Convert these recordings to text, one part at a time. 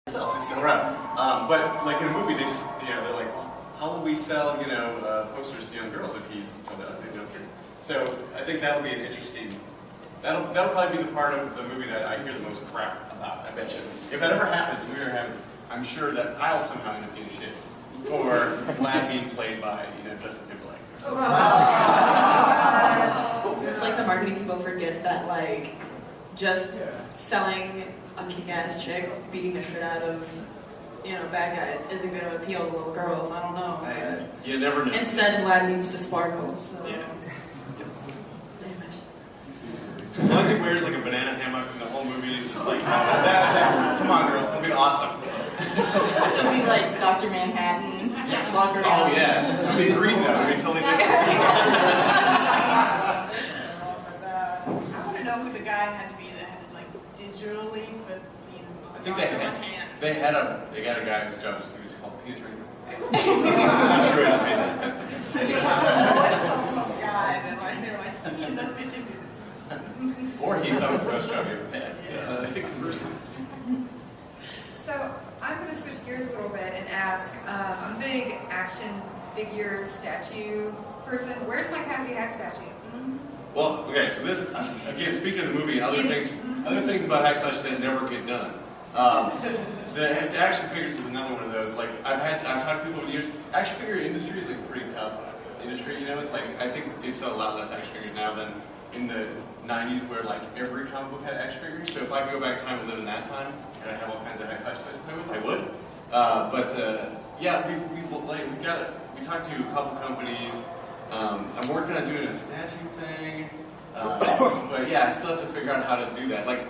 Himself is still around. But like in a movie, they just, they're like, well, how will we sell, posters to young girls if he's told that they don't care? So I think that'll be an interesting. That'll probably be the part of the movie that I hear the most crap about. I bet you. If that ever happens, the movie ever happens, I'm sure that I'll somehow end up getting shit for Vlad being played by Justin Timberlake. Or something. It's like the marketing people forget that just selling a kick-ass chick beating the shit out of bad guys isn't going to appeal to little girls. I don't know. You never know. Instead, Vlad needs to sparkle. So. Yeah. Damn it. As long as he wears like a banana hammock in the whole movie, it's just like, come on, girls, it'll be awesome. It'll be like Dr. Manhattan. Yes. Walk around. Oh yeah. It'll be green though. It'll be totally different. I want to know who the guy had to be that had to digitally put me in the I think they got a guy whose job was called Penis Ringer. I'm sure I just made that. They're like, he in the video. Or he thought it was the best job he ever had. I think conversely. So I'm going to switch gears a little bit and ask, I'm a big action figure statue person. Where's my Cassie Hack statue? Well, okay, so this, again, speaking of the movie and other things about hack slash that never get done. The action figures is another one of those. Like I've talked to people over the years. Action figure industry is like a pretty tough industry. It's like I think they sell a lot less action figures now than in the 90s, where like every comic book had action figures. So if I could go back in time and live in that time, and I have all kinds of hack slash toys to play with, I would. Yeah, we talked to a couple companies. I'm working on doing a statue thing, but yeah, I still have to figure out how to do that. Like,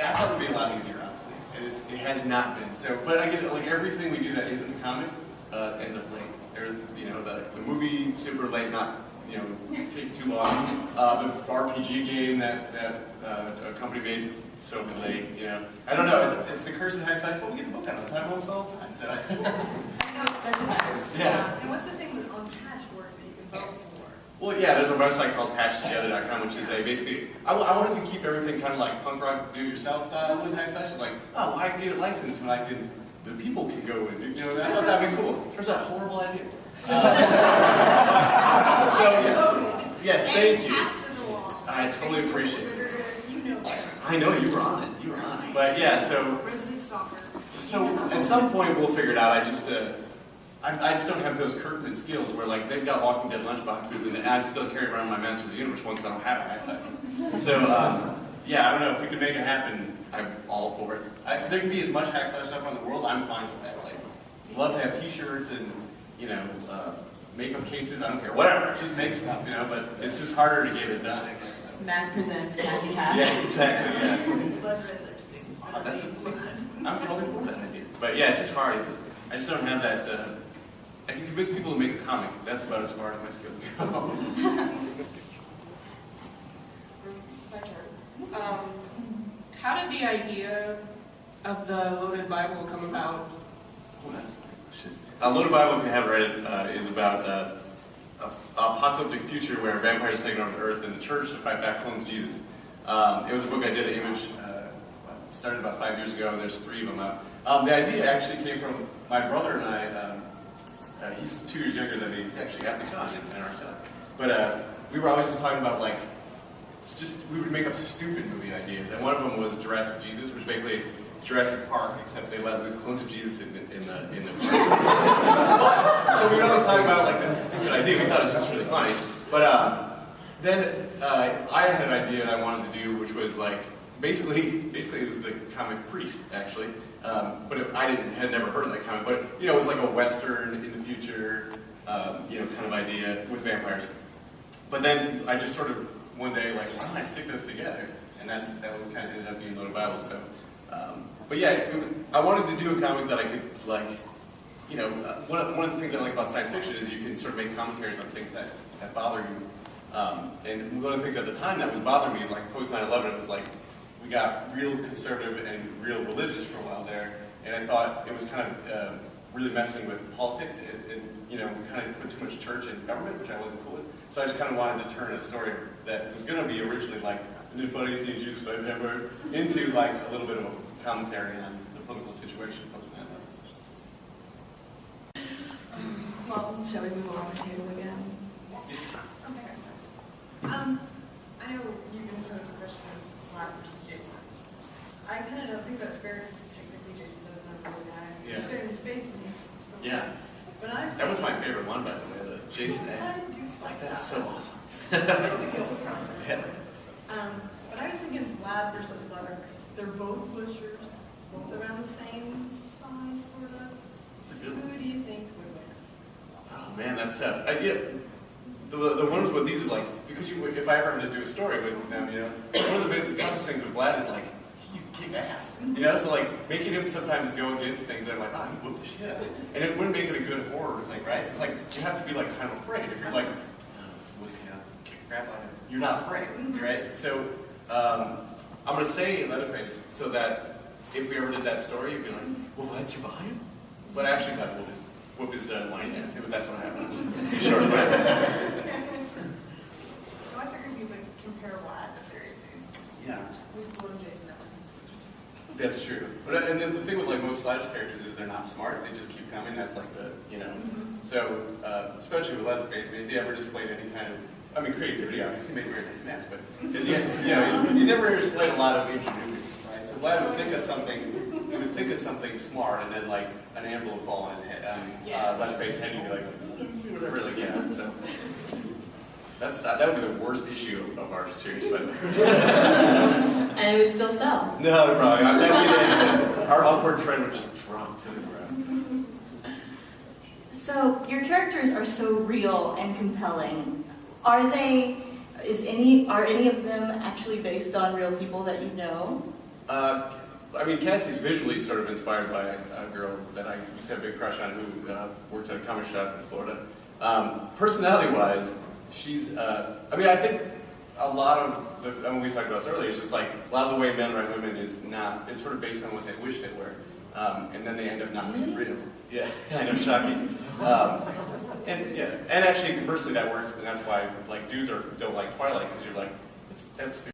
I thought it would be a lot easier, honestly, and it has not been. So, but I get it. Like everything we do that isn't the comic ends up late. There's the movie super late, not take too long. The RPG game that a company made so late. I don't know. It's the curse of hack slash, but we get the book out on time almost all the time. So. That's what matters. Yeah. And what's the thing with on patchwork that you can vote for? Well, yeah, there's a website called patchtogether.com, which is basically, I wanted to keep everything kind of like punk rock do-it-yourself style with hack slash. It's like, oh, why get it licensed when the people can go and do, I thought that'd be cool. Turns out, horrible idea. Yes, thank you. I totally appreciate it. I know, you were on it. But yeah, so at some point we'll figure it out. I just don't have those Kirkman skills where they've got Walking Dead lunchboxes and I still carry around my Master of the Universe one because I don't have a hack slash. So yeah, I don't know if we can make it happen. I'm all for it. There can be as much hack slash stuff on the world. I'm fine with that. Love to have T-shirts and makeup cases. I don't care. Whatever. Just make stuff. But it's just harder to get it done. I guess. So. Matt presents Cassie Hack. Yeah, exactly. Yeah. I'm totally for that idea. But yeah, it's just hard. I just don't have that. I can convince people to make a comic. That's about as far as my skills go. How did the idea of the Loaded Bible come about? Oh, that's a great question. Loaded Bible, if you haven't read it, is about an apocalyptic future where vampires take over the earth and the church to fight back clones Jesus. It was a book I did at Image. Started about 5 years ago, and there's 3 of them out. The idea actually came from my brother and I. He's 2 years younger than me. He's actually at the con in our cell. But we were always just talking about we would make up stupid movie ideas, and one of them was Jurassic Jesus, which basically Jurassic Park, except they let loose clones of Jesus in the so we would always talk about this stupid idea. We thought it was just really funny. But then I had an idea that I wanted to do, which was basically it was the comic Priest actually. But I had never heard of that comic. But it was like a Western in the future, kind of idea with vampires. But then I just sort of one day why don't I stick those together? And that was kind of ended up being Loaded Bible. So, but yeah, I wanted to do a comic that I could one of the things I like about science fiction is you can sort of make commentaries on things that bother you. And one of the things at the time that was bothering me is post 9/11. It was we got real conservative and real religious for a while there, and I thought it was kind of really messing with politics, and we kind of put too much church and government, which I wasn't cool with. So I just kind of wanted to turn a story that was going to be originally isn't it funny seeing Jesus fight vampires into a little bit of a commentary on the political situation. Maybe I should post that. Well, shall we move along the table again? Okay. I know you can pose a question of Vlad versus Jason. I kind of don't think that's fair because technically Jason doesn't know the guy. Yeah. He's staring in space and he's still. Yeah. But I'm That was my thinking- favorite one, by the way, the Jason I X. do like That's that. so awesome. It's a guilt project. Yeah. But I was thinking Vlad versus Leatherface. They're both pushers, both around the same size, sort of. It's a good one. Who do you think would win? Oh man, that's tough. I get the ones with these is like because if I ever had to do a story with them, you know, one of the toughest things with Vlad is like he's kick ass, you know. So like making him sometimes go against things, I'm like, oh, he whooped the shit out of it. And it wouldn't make it a good horror thing, right? It's like you have to be like kind of afraid. If you're like, oh, it's whiskey out, kick the crap out of him, you're not afraid, right? So I'm gonna say Leatherface so that if we ever did that story, you'd be like, will Vlad survive? But actually, that will just whoop his whiny ass. But that's what happened. He's short of breath. So I figured you'd like compare Vlad to Fairy too. Yeah, We've blown Jason up. that's true. But and then the thing with like most slasher characters is they're not smart. They just keep coming. That's like the So especially with Leatherface, I mean, has he ever displayed any kind of creativity? Obviously, made a very nice mess, but has he? He's never displayed a lot of ingenuity, right? So Vlad would think of something. He would think of something smart, and then like an anvil would fall on his head, Leatherface's head, and he'd be like, whatever, like yeah. So that would be the worst issue of our series, but And it would still sell. no, probably not. That'd be our upward trend would just drop to the ground. So your characters are so real and compelling. Are any of them actually based on real people that you know? Cassie's visually sort of inspired by a girl that I used to have a big crush on who worked at a comic shop in Florida. Personality-wise, she's, I think a lot of we talked about this earlier, is just like a lot of the way men write women is sort of based on what they wish they were. And then they end up not being real. Yeah, I know, shocking. And actually, conversely, that works, and that's why like dudes don't like Twilight, because you're like, that's the